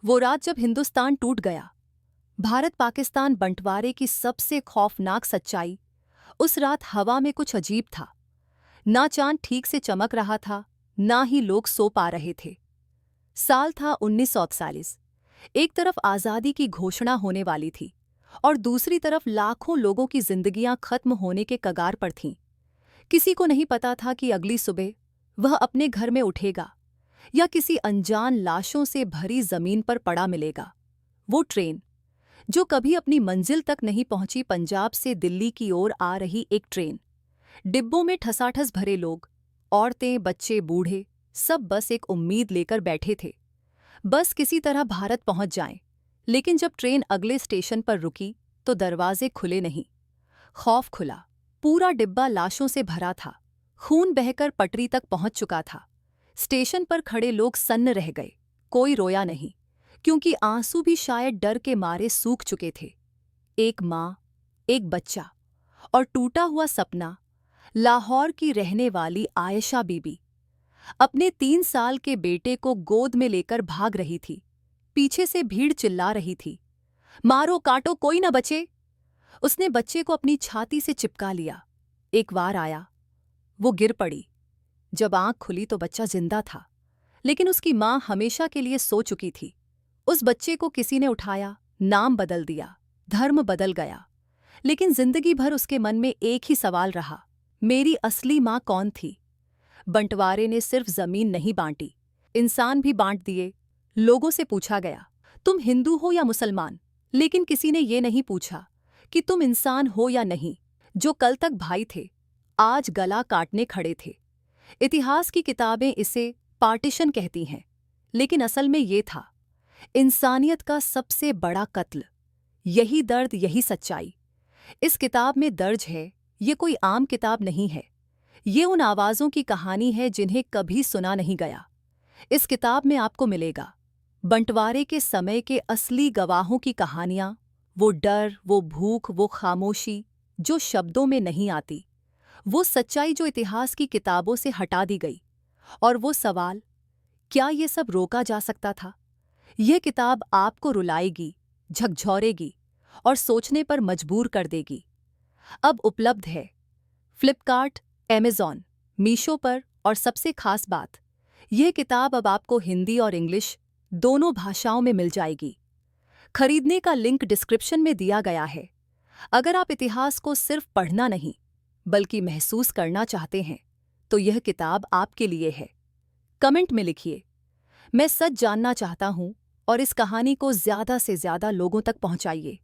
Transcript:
वो रात जब हिंदुस्तान टूट गया, भारत पाकिस्तान बंटवारे की सबसे खौफनाक सच्चाई। उस रात हवा में कुछ अजीब था। ना चांद ठीक से चमक रहा था, ना ही लोग सो पा रहे थे। साल था 1947। एक तरफ आज़ादी की घोषणा होने वाली थी और दूसरी तरफ लाखों लोगों की जिंदगियां खत्म होने के कगार पर थीं। किसी को नहीं पता था कि अगली सुबह वह अपने घर में उठेगा या किसी अनजान लाशों से भरी जमीन पर पड़ा मिलेगा। वो ट्रेन जो कभी अपनी मंजिल तक नहीं पहुंची, पंजाब से दिल्ली की ओर आ रही एक ट्रेन। डिब्बों में ठसाठस भरे लोग, औरतें, बच्चे, बूढ़े, सब बस एक उम्मीद लेकर बैठे थे। बस किसी तरह भारत पहुंच जाएं। लेकिन जब ट्रेन अगले स्टेशन पर रुकी तो दरवाजे खुले नहीं। खौफ खुला। पूरा डिब्बा लाशों से भरा था। खून बहकर पटरी तक पहुंच चुका था। स्टेशन पर खड़े लोग सन्न रह गए। कोई रोया नहीं, क्योंकि आंसू भी शायद डर के मारे सूख चुके थे। एक माँ, एक बच्चा और टूटा हुआ सपना। लाहौर की रहने वाली आयशा बीबी अपने 3 साल के बेटे को गोद में लेकर भाग रही थी। पीछे से भीड़ चिल्ला रही थी, मारो काटो, कोई न बचे। उसने बच्चे को अपनी छाती से चिपका लिया। एक वार आया, वो गिर पड़ी। जब आंख खुली तो बच्चा जिंदा था, लेकिन उसकी मां हमेशा के लिए सो चुकी थी। उस बच्चे को किसी ने उठाया, नाम बदल दिया, धर्म बदल गया, लेकिन जिंदगी भर उसके मन में एक ही सवाल रहा, मेरी असली मां कौन थी? बंटवारे ने सिर्फ जमीन नहीं बांटी, इंसान भी बांट दिए। लोगों से पूछा गया, तुम हिंदू हो या मुसलमान? लेकिन किसी ने ये नहीं पूछा कि तुम इंसान हो या नहीं। जो कल तक भाई थे, आज गला काटने खड़े थे। इतिहास की किताबें इसे पार्टीशन कहती हैं, लेकिन असल में ये था इंसानियत का सबसे बड़ा कत्ल। यही दर्द, यही सच्चाई इस किताब में दर्ज है। ये कोई आम किताब नहीं है। ये उन आवाज़ों की कहानी है जिन्हें कभी सुना नहीं गया। इस किताब में आपको मिलेगा बंटवारे के समय के असली गवाहों की कहानियाँ, वो डर, वो भूख, वो खामोशी जो शब्दों में नहीं आती, वो सच्चाई जो इतिहास की किताबों से हटा दी गई, और वो सवाल, क्या ये सब रोका जा सकता था? यह किताब आपको रुलाएगी, झकझोरेगी और सोचने पर मजबूर कर देगी। अब उपलब्ध है फ्लिपकार्ट, अमेज़न, मीशो पर, और सबसे खास बात, यह किताब अब आपको हिंदी और इंग्लिश दोनों भाषाओं में मिल जाएगी। खरीदने का लिंक डिस्क्रिप्शन में दिया गया है। अगर आप इतिहास को सिर्फ पढ़ना नहीं बल्कि महसूस करना चाहते हैं तो यह किताब आपके लिए है। कमेंट में लिखिए, मैं सच जानना चाहता हूं, और इस कहानी को ज़्यादा से ज़्यादा लोगों तक पहुंचाइए।